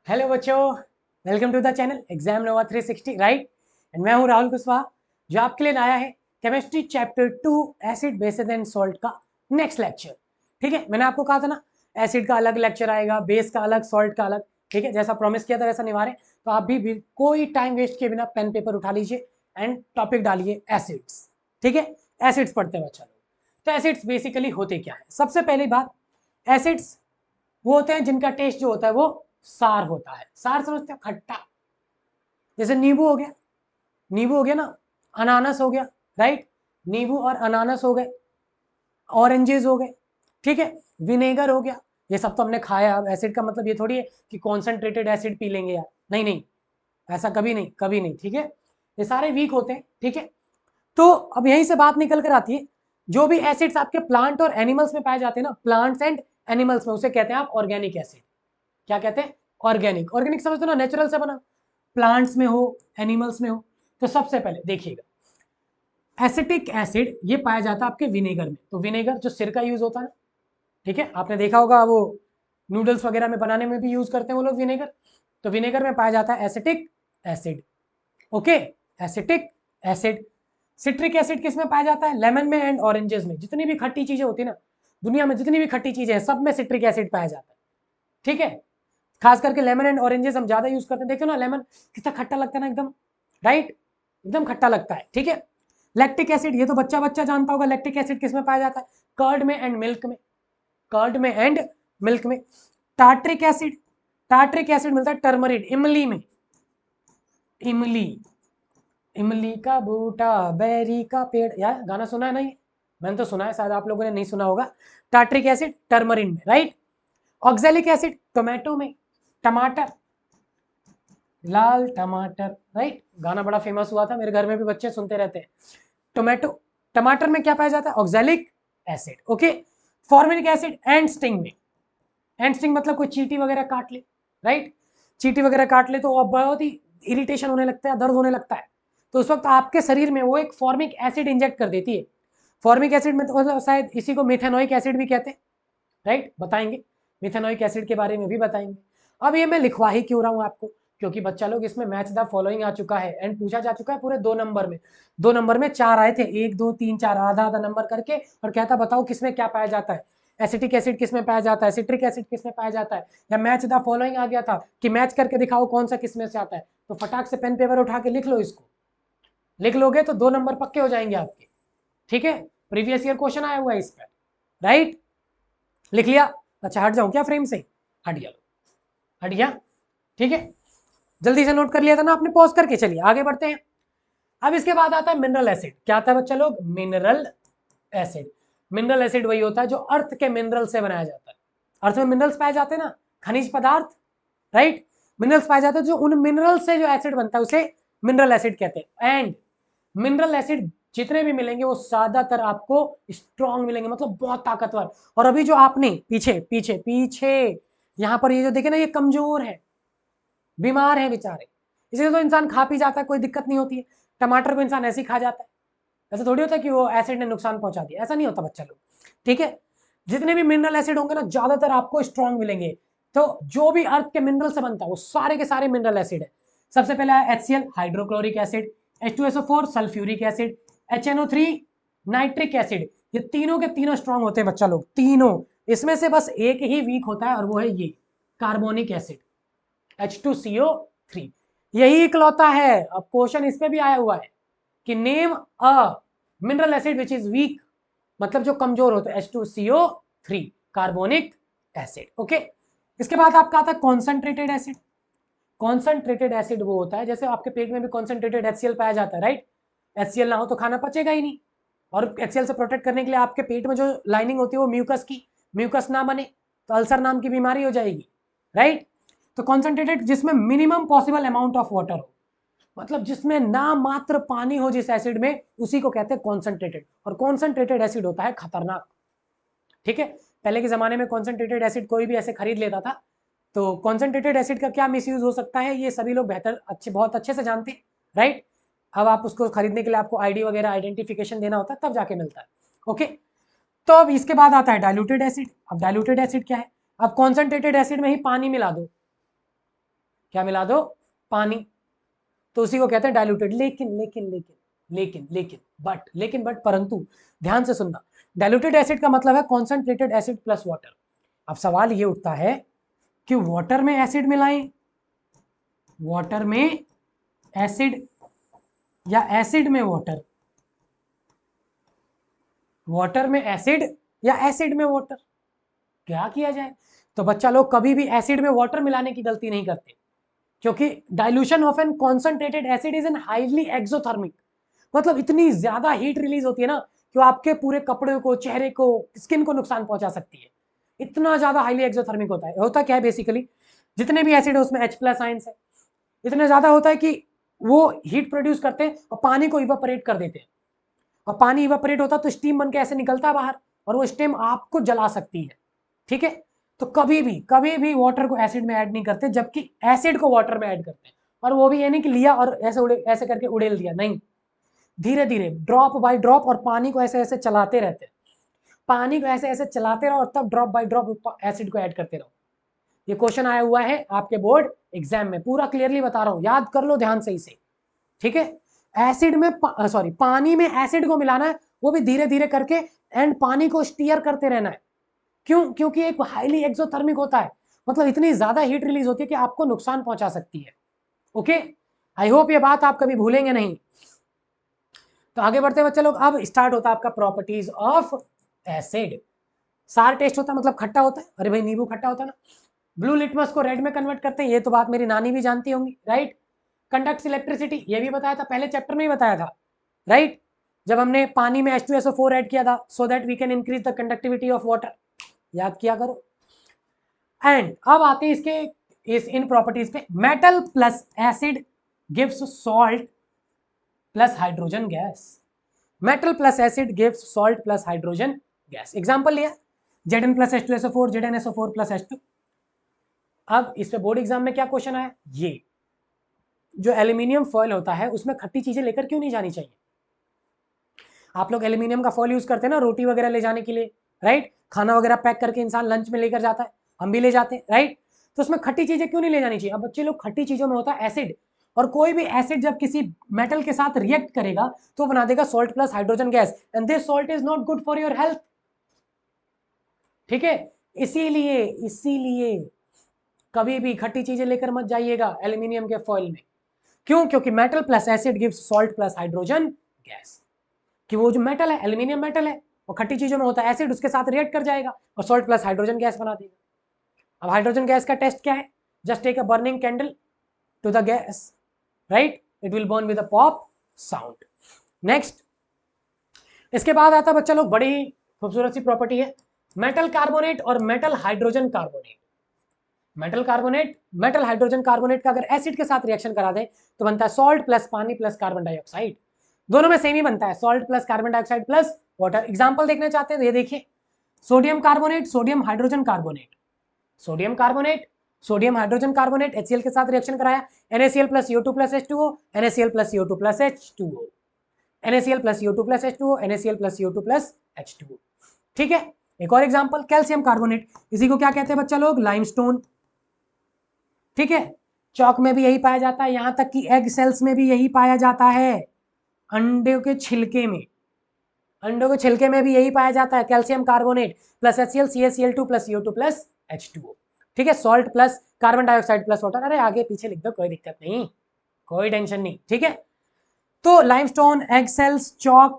Hello बच्चों, welcome to the channel Exam Nova 360 right. And मैं हूं राहुल कुशवाहा जो आपके लिए लाया है chemistry chapter 2 acid bases and salt का नेक्स्ट लेक्चर। ठीक है, मैंने आपको कहा था ना एसिड का अलग लेक्चर आएगा, बेस का अलग, सॉल्ट का अलग। ठीक है, जैसा प्रॉमिस किया था वैसा निभाए। तो आप भी कोई टाइम वेस्ट किए बिना पेन पेपर उठा लीजिए एंड टॉपिक डालिए एसिड्स। ठीक है, एसिड्स पढ़ते हैं बच्चा लोग। तो एसिड्स बेसिकली होते क्या है? सबसे पहली बात, एसिड्स वो होते हैं जिनका टेस्ट जो होता है वो सार होता है। सार समझते हो? खट्टा। जैसे नींबू हो गया, नींबू हो गया ना, अनानास हो गया, राइट। नींबू और अनानास हो गए, ऑरेंजेस हो गए, ठीक है, विनेगर हो गया। ये सब तो हमने खाया। अब एसिड का मतलब ये थोड़ी है कि कॉन्सेंट्रेटेड एसिड पी लेंगे यार, नहीं नहीं, ऐसा कभी नहीं, कभी नहीं। ठीक है, ये सारे वीक होते हैं। ठीक है, तो अब यहीं से बात निकल कर आती है, जो भी एसिड्स आपके प्लांट और एनिमल्स में पाए जाते हैं ना, प्लांट्स एंड एनिमल्स में, उसे कहते हैं आप ऑर्गेनिक एसिड। क्या कहते हैं? ऑर्गेनिक। ऑर्गेनिक समझते हो ना, नेचुरल से बना, प्लांट्स में हो, एनिमल्स में हो। तो सबसे पहले देखिएगा, एसिटिक एसिड ये पाया जाता है आपके विनेगर में। तो विनेगर जो सिरका यूज होता है, ठीक है, आपने देखा होगा वो नूडल्स वगैरह में बनाने में भी यूज करते हैं वो लोग विनेगर। तो विनेगर में पाया जाता है acetic acid. Okay, acetic acid. Citric acid किस में पाया जाता है? लेमन में एंड ऑरेंजेस में। जितनी भी खट्टी चीजें होती है ना दुनिया में, जितनी भी खट्टी चीजें हैं सब में सिट्रिक एसिड पाया जाता है। ठीक है, खास करके लेमन एंड ऑरेंजेस हम ज्यादा यूज करते हैं। देखो ना लेमन कितना खट्टा लगता है ना, एकदम राइट, एकदम खट्टा लगता है। ठीक है, लैक्टिक एसिड ये तो बच्चा बच्चा जानता होगा। लैक्टिक एसिड किस में पाया जाता है? कर्ड में एंड मिल्क में, कर्ड में एंड मिल्क में। टार्ट्रिक एसिड, टार्ट्रिक एसिड मिलता है टर्मरिन, इमली में। इमली, इमली का बूटा, बेरी का पेड़, यार गाना सुना है नहीं? मैंने तो सुना है, शायद आप लोगों ने नहीं सुना होगा। टार्ट्रिक एसिड टर्मरिन में, राइट। ऑक्जेलिक एसिड टोमेटो में, टमाटर, लाल टमाटर, राइट। गाना बड़ा फेमस हुआ था, मेरे घर में भी बच्चे सुनते रहते हैं। टोमेटो, टमाटर में क्या पाया जाता है? Oxalic acid. Okay, formic acid and sting में। एंड स्टिंग मतलब कोई चींटी वगैरह काट ले, राइट। चींटी वगैरह काट ले तो अब बहुत ही इरिटेशन होने लगता है, दर्द होने लगता है। तो उस वक्त आपके शरीर में वो एक फॉर्मिक एसिड इंजेक्ट कर देती है। फॉर्मिक एसिड में तो मतलब शायद इसी को मिथेनोइक एसिड भी कहते हैं, राइट। बताएंगे, मिथेनोइक एसिड के बारे में भी बताएंगे। अब ये मैं लिखवा ही क्यों रहा हूँ आपको, क्योंकि बच्चा लोग इसमें मैच द फॉलोइंग आ चुका है एंड पूछा जा चुका है पूरे 2 नंबर में। 2 नंबर में 4 आए थे, 1 2 3 4, आधा आधा नंबर करके, और कहता बताओ किसमें क्या पाया जाता है। एसिटिक एसिड किसमें पाया जाता है, सिट्रिक एसिड किसमें पाया जाता है, या मैच द फॉलोइंग आ गया था कि मैच करके दिखाओ कौन सा किसमें से आता है। तो फटाक से पेन पेपर उठा के लिख लो इसको। लिख लोगे तो 2 नंबर पक्के हो जाएंगे आपके। ठीक है, प्रीवियस ईयर क्वेश्चन आया हुआ है इस पर, राइट। लिख लिया? अच्छा, हट जाऊं क्या फ्रेम से? हट गया, हट गया। ठीक है, जल्दी से नोट कर लिया था ना आपने? पॉज करके चलिए आगे बढ़ते हैं। अब इसके बाद आता है मिनरल एसिड। क्या आता है बच्चा लोग? Mineral acid. मिनरल एसिड वही होता है जो अर्थ के मिनरल से बनाया जाता है। अर्थ में मिनरल्स पाए जाते हैं ना, खनिज पदार्थ, राइट। मिनरल्स पाए जाते हैं, जो उन मिनरल से जो एसिड बनता है उसे मिनरल एसिड कहते हैं। एंड मिनरल एसिड जितने भी मिलेंगे वो ज्यादातर आपको स्ट्रॉन्ग मिलेंगे, मतलब बहुत ताकतवर। और अभी जो आपने पीछे पीछे पीछे यहाँ पर ये जो देखे ना, ये कमजोर है, बीमार है बेचारे, इसलिए तो इंसान खा पी जाता है, कोई दिक्कत नहीं होती है। टमाटर को इंसान ऐसे ही खा जाता है, ऐसा थोड़ी होता है कि वो एसिड ने नुकसान पहुंचा दिया, ऐसा नहीं होता बच्चा लोग। ठीक है, जितने भी मिनरल एसिड होंगे ना ज्यादातर आपको स्ट्रॉन्ग मिलेंगे। तो जो भी अर्थ के मिनरल से बनता है वो सारे के सारे मिनरल एसिड है। सबसे पहला है HCl hydrochloric acid, H2SO4 sulphuric acid, HNO3 nitric acid. ये तीनों के तीनों स्ट्रॉन्ग होते हैं बच्चा लोग, तीनों। इसमें से बस एक ही वीक होता है और वो है ये कार्बोनिक एसिड, H2CO3। यही इकलौता है। अब क्वेश्चन इस पे भी आया हुआ है कि name a mineral acid which is weak, मतलब जो कमजोर होता है, H2CO3 कार्बोनिक एसिड। ओके, इसके बाद आपका आता है कॉन्सेंट्रेटेड एसिड। कॉन्सेंट्रेटेड एसिड वो होता है, जैसे आपके पेट में भी कॉन्सेंट्रेटेड HCl पाया जाता है, राइट। HCl ना हो तो खाना पचेगा ही नहीं, और HCl से प्रोटेक्ट करने के लिए आपके पेट में जो लाइनिंग होती है वो म्यूकस की, म्यूकस ना बने तो अल्सर नाम की बीमारी हो जाएगी, राइट। तो कॉन्सेंट्रेटेड जिसमें minimum possible amount of water हो, मतलब जिसमें ना मात्र पानी हो जिस एसिड में, उसी को कहते हैं कॉन्सेंट्रेटेड। और कॉन्सेंट्रेटेड एसिड होता है खतरनाक। ठीक है, पहले के जमाने में कॉन्सेंट्रेटेड एसिड कोई भी ऐसे खरीद लेता था। तो कॉन्सेंट्रेटेड एसिड का क्या मिसयूज हो सकता है ये सभी लोग बेहतर अच्छे बहुत अच्छे से जानते हैं, राइट। अब आप उसको खरीदने के लिए आपको आईडी वगैरह आइडेंटिफिकेशन देना होता है, तब जाके मिलता है। ओके, तो अब इसके बाद आता है डाइल्यूटेड एसिड। अब डाइल्यूटेड एसिड क्या है? अब कॉन्सेंट्रेटेड एसिड में ही पानी मिला दो, क्या मिला दो? पानी। तो उसी को कहते हैं डाइल्यूटेड। लेकिन लेकिन लेकिन लेकिन लेकिन बट परंतु ध्यान से सुनना, डाइल्यूटेड एसिड का मतलब है कॉन्सेंट्रेटेड एसिड प्लस वाटर। अब सवाल ये उठता है कि वाटर में एसिड मिलाएं, वाटर में एसिड या एसिड में वाटर, वाटर में एसिड या एसिड में वाटर, क्या किया जाए? तो बच्चा लोग कभी भी एसिड में वाटर मिलाने की गलती नहीं करते, क्योंकि dilution of an concentrated acid is an highly exothermic, मतलब इतनी ज्यादा हीट रिलीज होती है ना कि वो आपके पूरे कपड़े को, चेहरे को, स्किन को नुकसान पहुंचा सकती है। इतना ज्यादा हाईली एक्सोथर्मिक होता है। होता क्या है बेसिकली, जितने भी एसिड है उसमें H+ आयंस है, इतना ज्यादा होता है कि वो हीट प्रोड्यूस करते हैं और पानी को इवापोरेट कर देते हैं, और पानी इवापोरेट होता तो स्टीम बन के ऐसे निकलता है बाहर, और वो स्टीम आपको जला सकती है। ठीक है, तो कभी भी वाटर को एसिड में ऐड नहीं करते, जबकि एसिड को वाटर में ऐड करते हैं। और वो भी ये नहीं कि लिया और ऐसे ऐसे करके उड़ेल दिया, नहीं, धीरे धीरे ड्रॉप बाय ड्रॉप, और पानी को ऐसे ऐसे चलाते रहते हैं, पानी को ऐसे ऐसे चलाते रहो और तब ड्रॉप बाय ड्रॉप एसिड को ऐड करते रहो। ये क्वेश्चन आया हुआ है आपके बोर्ड एग्जाम में, पूरा क्लियरली बता रहा हूं, याद कर लो ध्यान से इसे। ठीक है, एसिड में सॉरी पानी में एसिड को मिलाना है, वो भी धीरे धीरे करके, एंड पानी को स्टीयर करते रहना है। क्यों? क्योंकि एक हाईली एक्सोथर्मिक होता है, मतलब इतनी ज्यादा हीट रिलीज होती है कि आपको नुकसान पहुंचा सकती है। ओके, आई होप ये बात आप कभी भूलेंगे नहीं। तो आगे बढ़ते बच्चे लोग, अब स्टार्ट होता है आपका प्रॉपर्टीज ऑफ एसिड। सार टेस्ट होता है, मतलब खट्टा होता है, अरे भाई नींबू खट्टा होता है ना। ब्लू लिटमस को रेड में कन्वर्ट करते हैं, ये तो बात मेरी नानी भी जानती होंगी, राइट। कंडक्ट्स इलेक्ट्रिसिटी, ये भी बताया था, पहले चैप्टर में ही बताया था, राइट, जब हमने पानी में H2SO4 ऐड किया था, so that we can increase the conductivity of water, याद किया करो। एंड अब आते हैं इसके इन प्रॉपर्टीज पे, metal plus acid gives salt plus hydrogen gas, metal plus acid gives salt plus hydrogen gas. Example लिया, Zn plus H2SO4, ZnSO4 plus H2। अब इस पे बोर्ड एग्जाम में क्या क्वेश्चन आया, ये जो एल्यूमिनियम फॉयल होता है उसमें खट्टी चीजें लेकर क्यों नहीं जानी चाहिए? आप लोग एल्यूमिनियम का फॉयल यूज करते हैं ना रोटी वगैरह ले जाने के लिए, राइट, खाना वगैरह पैक करके इंसान लंच में लेकर जाता है, हम भी ले जाते हैं, राइट। तो उसमें खट्टी चीजें क्यों नहीं ले जानी चाहिए? अब बच्चे लोग, खट्टी चीजों में होता है एसिड, और कोई भी एसिड जब किसी मेटल के साथ रिएक्ट करेगा तो बना देगा salt plus hydrogen gas, and this salt is not good for your health. ठीक है, इसीलिए इसीलिए कभी भी खट्टी चीजें लेकर मत जाइएगा एल्यूमिनियम के फॉयल में। क्यों? क्योंकि metal plus acid gives salt plus hydrogen gas, कि वो जो मेटल है, एल्यूमिनियम मेटल है, वो खट्टी चीजों में होता है एसिड, उसके साथ रिएक्ट कर जाएगा और सॉल्ट प्लस हाइड्रोजन गैस बना देगा। अब हाइड्रोजन गैस का टेस्ट क्या है? Just take a burning candle to the gas, right, it will burn with a pop sound. Next, इसके बाद आता है बच्चा लोग बड़ी ही खूबसूरत सी प्रॉपर्टी है, मेटल कार्बोनेट और metal hydrogen carbonate. Metal carbonate, metal hydrogen carbonate का अगर एसिड के साथ रिएक्शन करा दे तो बनता है सॉल्ट प्लस पानी प्लस कार्बन डाइऑक्साइड। दोनों में सेम ही बनता है, salt plus carbon dioxide plus water. Example देखना चाहते हैं तो ये देखिए, sodium carbonate, sodium hydrogen carbonate, sodium carbonate, sodium hydrogen carbonate, HCl के साथ रिएक्शन कराया, NaCl plus CO2 plus H2O, NaCl plus CO2 plus H2O, NaCl plus CO2 plus H2O, NaCl plus CO2 plus H2O। ठीक है, एक और example, calcium carbonate, इसी को क्या कहते हैं बच्चा लोग? लाइमस्टोन। ठीक है, चौक में भी यही पाया जाता है, यहां तक कि एग सेल्स में भी यही पाया जाता है, अंडे के छिलके में, अंडों के छिलके में भी यही पाया जाता है, calcium carbonate plus HCl CaCl2 plus CO2 plus H2O। ठीक है, salt plus carbon dioxide plus water, अरे आगे पीछे लिख दो, कोई दिक्कत नहीं, कोई टेंशन नहीं। ठीक है, तो लाइमस्टोन, एग सेल्स, चौक,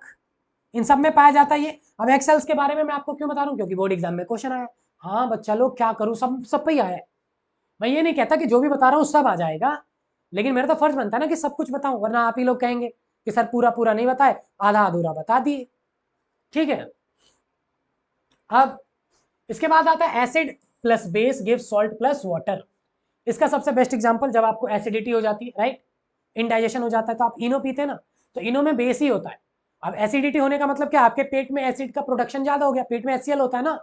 इन सब में पाया जाता है ये। अब एग सेल्स के बारे में मैं आपको क्यों बता रहा हूं? क्योंकि बोर्ड एग्जाम में क्वेश्चन आया। हाँ बच्चा लोग, क्या करूं, सब पे ही आया है। मैं ये नहीं कहता कि जो भी बता रहा हूँ सब आ जाएगा, लेकिन मेरा तो फर्ज बनता है ना कि सब कुछ बताऊं, वरना आप ही लोग कहेंगे कि सर पूरा पूरा नहीं बताए, आधा अधूरा बता दिए। ठीक है, अब इसके बाद आता है acid plus base give salt plus water. इसका सबसे बेस्ट एग्जांपल, जब आपको एसिडिटी हो जाती है, राइट, इनडाइजेशन हो जाता है, तो आप इनो पीते हैं ना, तो इनो में बेस ही होता है। अब एसिडिटी होने का मतलब क्या? आपके पेट में एसिड का प्रोडक्शन ज्यादा हो गया, पेट में HCl होता है ना,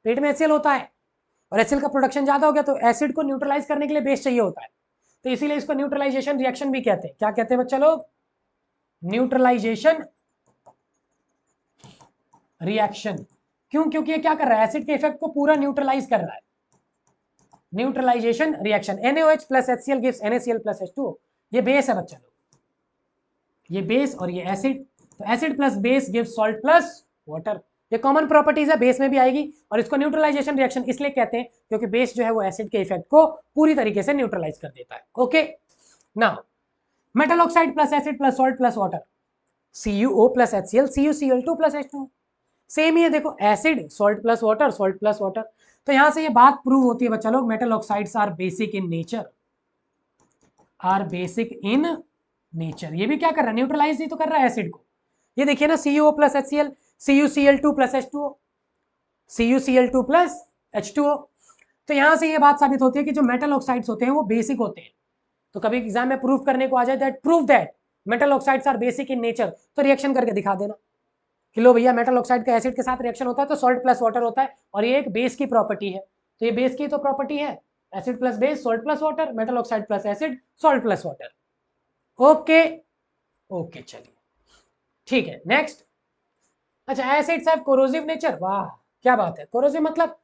पेट में HCl होता है, और HCl का प्रोडक्शन ज्यादा हो गया, तो एसिड को न्यूट्रलाइज करने के लिए बेस चाहिए होता है, तो इसीलिए इसको न्यूट्रलाइजेशन रिएक्शन भी कहते हैं। क्या कहते हैं बच्चा लोग? Neutralisation reaction. क्यों? क्योंकि ये क्या कर रहा है? एसिड के इफेक्ट को पूरा न्यूट्रलाइज कर रहा है। Neutralisation reaction, NaOH plus HCl gives NaCl plus H2O। ये बेस है बच्चा लोग, ये बेस और ये एसिड, तो acid plus base gives salt plus water. ये कॉमन प्रॉपर्टीज है, बेस में भी आएगी। और इसको न्यूट्रलाइजेशन रिएक्शन इसलिए कहते हैं क्योंकि बेस जो है वो एसिड के इफेक्ट को पूरी तरीके से न्यूट्रलाइज कर देता है। Okay, now metal oxide plus acid plus salt plus water, CuO plus HCl, CuCl2 plus H2O। Same ही है, देखो acid salt plus water, salt plus water. तो यहां से ये बात प्रूव होती है बच्चा लोग, metal oxides are basic in nature, are basic in nature. ये भी क्या कर रहा है, न्यूट्रलाइज ही तो कर रहा है एसिड को। ये देखिए ना, CuO plus HCl, CuCl2 plus H2O, CuCl2 plus H2O। तो यहां से ये बात साबित होती है कि जो मेटल ऑक्साइड्स होते हैं वो बेसिक होते हैं। तो कभी एग्जाम में प्रूफ करने को आ जाए that prove that metal oxides are basic in nature, तो रिएक्शन करके दिखा देना कि लो भैया मेटल ऑक्साइड का एसिड के साथ रिएक्शन होता है तो सॉल्ट प्लस वाटर होता है, और ये एक बेस की प्रॉपर्टी है। तो ये बेस की तो प्रॉपर्टी है, acid plus base salt plus water, metal oxide plus acid salt plus water. Okay okay, चलिए ठीक है, नेक्स्ट। अच्छा, एसिड्स हैव कोरोसिव नेचर, वाह क्या बात है। कोरोसिव मतलब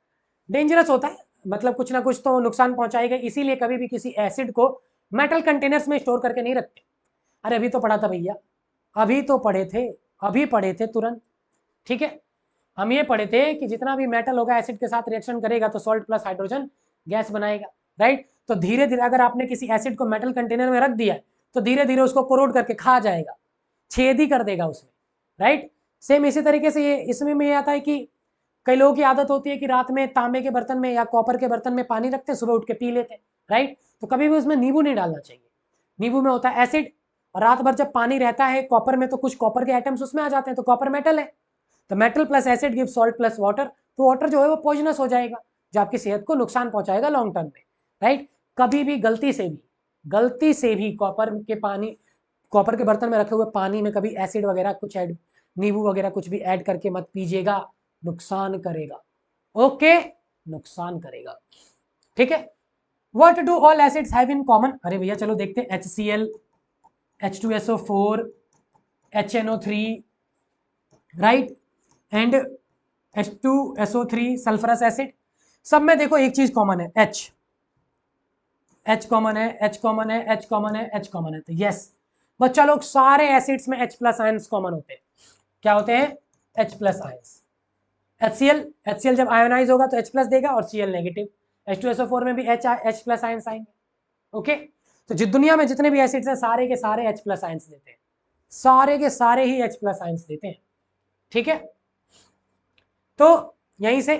डेंजरस होता है, मतलब कुछ ना कुछ तो नुकसान पहुंचाएगा, इसीलिए कभी भी किसी एसिड को मेटल कंटेनर्स में स्टोर करके नहीं रखते। अरे अभी तो पढ़ा था भैया, अभी तो पढ़े थे, अभी पढ़े थे तुरंत, ठीक है। हम ये पढ़े थे कि जितना भी मेटल होगा एसिड के साथ रिएक्शन करेगा तो सॉल्ट प्लस हाइड्रोजन गैस बनाएगा, राइट। तो धीरे धीरे अगर आपने किसी एसिड को मेटल कंटेनर में रख दिया तो धीरे धीरे उसको कोरोड करके खा जाएगा, छेद ही कर देगा उसमें, राइट। सेम इसी तरीके से ये इसमें में ये आता है कि कई लोगों की आदत होती है कि रात में तांबे के बर्तन में या कॉपर के बर्तन में पानी रखते हैं, सुबह उठ के पी लेते हैं, राइट। तो कभी भी उसमें नींबू नहीं डालना चाहिए, नींबू में होता है एसिड, और रात भर जब पानी रहता है कॉपर में तो कुछ कॉपर के आइटम्स उसमें आ जाते हैं, तो कॉपर मेटल है, तो metal plus acid give salt plus water, तो वाटर जो है वो पॉइजनस हो जाएगा, जो आपकी सेहत को नुकसान पहुंचाएगा लॉन्ग टर्म में, राइट। कभी भी गलती से भी कॉपर के बर्तन में रखे हुए पानी में कभी एसिड वगैरह कुछ ऐड, नींबू वगैरह कुछ भी ऐड करके मत पीजिएगा, नुकसान करेगा। ओके, नुकसान करेगा, ठीक है। What do all acids have in common, अरे भैया चलो देखते हैं, HCl, H2SO4, HNO3, right, and H2SO3 sulphurous acid, सब में देखो एक चीज कॉमन है, H कॉमन है, H कॉमन है, H कॉमन है, H कॉमन है। तो यस बच्चा लोग, सारे एसिड्स में H प्लस आयंस कॉमन होते हैं। क्या होते हैं, H प्लस आयंस। HCl जब आयोनाइज होगा तो H प्लस देगा और Cl नेगेटिव, H2SO4 में भी H प्लस आयंस आएंगे। ओके, तो जिस दुनिया में जितने भी एसिड्स हैं सारे के सारे H प्लस आयंस देते हैं, सारे के सारे ही H प्लस आयंस देते हैं, ठीक है। तो यहीं से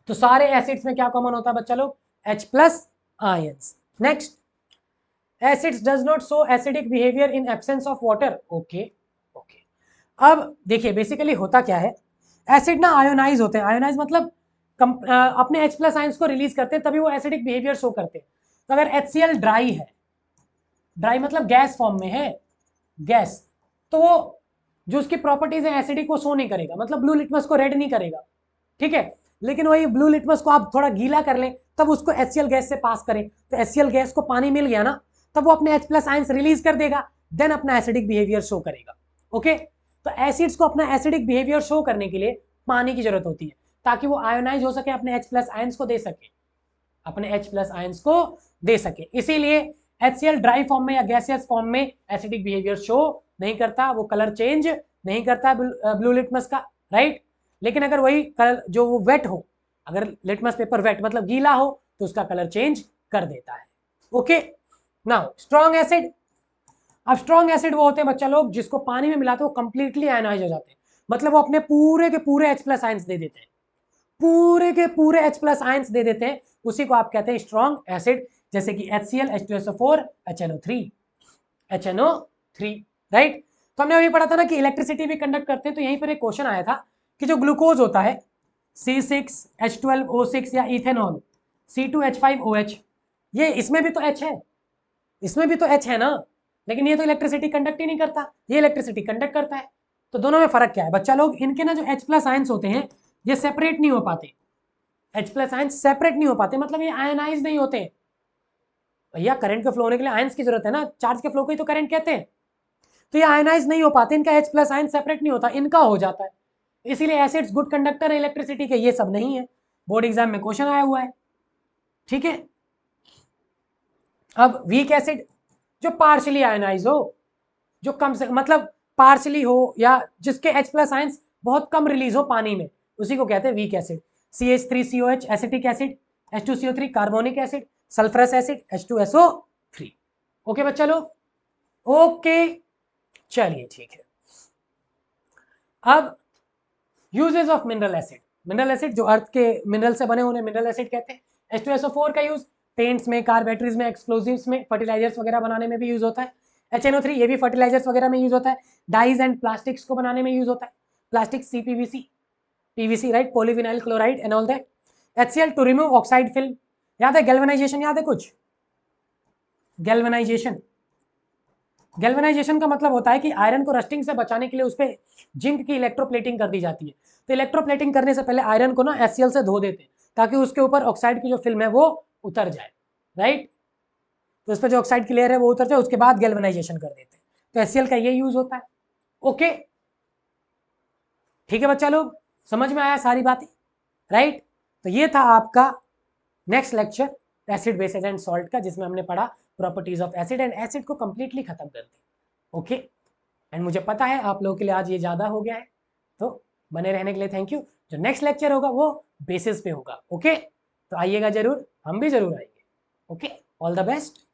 तो सारे एसिड्स में क्या कॉमन होता है बच्चा लोग, H plus ions. Next, acids does not show acidic behaviour in absence of water. Okay okay, अब देखिए बेसिकली होता क्या है, एसिड ना आयोनाइज होते हैं, आयोनाइज मतलब अपने H प्लस आयंस को रिलीज करते हैं, तभी वो एसिडिक बिहेवियर शो करते हैं। तो अगर HCl ड्राई है, ड्राई मतलब गैस फॉर्म में है, गैस, तो वो जो उसकी प्रॉपर्टीज है एसिडिक वो शो नहीं करेगा, मतलब ब्लू लिटमस को रेड नहीं करेगा, ठीक है। लेकिन वही ब्लू लिटमस को आप थोड़ा गीला कर लें तब उसको HCl गैस से पास करें, तो HCl गैस को पानी मिल गया ना, तब वो अपने H प्लस आयंस रिलीज कर देगा, देन अपना एसिडिक बिहेवियर शो करेगा। ओके, तो एसिड्स को अपना एसिडिक बिहेवियर शो करने के लिए पानी की जरूरत होती है, ताकि वो आयोनाइज हो सके, अपने H प्लस आयंस को दे सके, अपने H प्लस आयंस को दे सके। इसीलिए HCl ड्राई फॉर्म में या गैसियस फॉर्म में एसिडिक बिहेवियर शो नहीं करता, वो कलर चेंज नहीं करता ब्लू लिटमस का, राइट। लेकिन अगर वही कलर जो वो वेट हो, अगर लिटमस पेपर वेट मतलब गीला हो, तो उसका कलर चेंज कर देता है। Okay, now strong acid. अब स्ट्रॉन्ग एसिड वो होते हैं बच्चा लोग जिसको पानी में मिलाते वो कंप्लीटली आयनाइज हो जाते हैं, मतलब वो अपने पूरे के पूरे H प्लस आयंस दे देते हैं, पूरे के पूरे H प्लस आयंस दे देते हैं, उसी को आप कहते हैं स्ट्रॉन्ग एसिड, जैसे कि HCl, H2SO4, HNO3, राइट। तो हमने अभी पढ़ा था ना कि इलेक्ट्रिसिटी भी कंडक्ट करते हैं, तो यहीं पर एक क्वेश्चन आया था कि जो ग्लूकोज होता है C6H12O6 या इथेनॉल C2H5OH, ये इसमें भी तो H है, इसमें भी तो H है ना, लेकिन ये तो इलेक्ट्रिसिटी कंडक्ट ही नहीं करता, ये इलेक्ट्रिसिटी कंडक्ट करता है। तो दोनों में फर्क क्या है बच्चा लोग, इनके ना जो H प्लस आयंस होते हैं ये सेपरेट नहीं हो पाते, H प्लस आयंस सेपरेट नहीं हो पाते, मतलब ये आयनाइज नहीं होते। भैया करंट के फ्लो होने के लिए आयंस की जरूरत है ना, चार्ज के फ्लो को ही तो करंट कहते हैं। तो ये आयनाइज नहीं हो पाते, इनका H प्लस आयंस सेपरेट नहीं होता, इनका हो जाता है। इसीलिए एसिड्स गुड कंडक्टर है इलेक्ट्रिसिटी के, ये सब नहीं है। बोर्ड एग्जाम में क्वेश्चन आया हुआ है, ठीक है। अब वीक एसिड जो पार्शली आयनाइज हो, जो कम से मतलब पार्शली हो या जिसके H प्लस आयंस बहुत कम रिलीज हो पानी में, उसी को कहते हैं weak acid. CH3COH acetic acid, H2CO3 carbonic acid, sulphurous acid H2SO3। Okay बच्चा लोग, ओके चलिए ठीक है। अब uses of mineral acid, mineral acid जो अर्थ के मिनरल से बने उन्हें मिनरल एसिड कहते हैं। H2SO4 का यूज पेंट्स में, कार बैटरीज में, एक्सप्लोजिव्स में, फर्टिलाइजर्स वगैरह बनाने में भी यूज होता है। HNO3 ये भी फर्टिलाइजर्स वगैरह में यूज होता है। डाइज एंड प्लास्टिक्स को बनाने में यूज होता है। Plastic CPVC, PVC right, polyvinyl chloride and all that. HCl to remove oxide film, याद है गैल्वेनाइजेशन, याद है कुछ गैल्वेनाइजेशन? गैल्वेनाइजेशन का मतलब होता है कि आयरन को रस्टिंग से बचाने के लिए उस पर जिंक की इलेक्ट्रोप्लेटिंग कर दी जाती है। तो इलेक्ट्रोप्लेटिंग करने से पहले आयरन को ना HCl से धो देते हैं ताकि उसके ऊपर ऑक्साइड की जो फिल्म है वो उतर जाए, राइट। तो उस पर जो ऑक्साइड की लेयर है वो उतर जाए, उसके बाद गैल्वेनाइजेशन कर देते हैं। तो HCl का ये यूज होता है। ओके ठीक है बच्चा लोग, समझ में आया सारी बातें, राइट। तो ये था आपका next lecture acid bases and salt का, जिसमें हमने पढ़ा properties of acid and acid को कंप्लीटली खत्म कर दिया। ओके एंड मुझे पता है आप लोगों के लिए आज ये ज़्यादा हो गया है, तो बने रहने के लिए थैंक यू। जो नेक्स्ट लेक्चर होगा वो बेसिस पे होगा। ओके तो आइएगा जरूर, हम भी जरूर आएंगे। Okay all the best.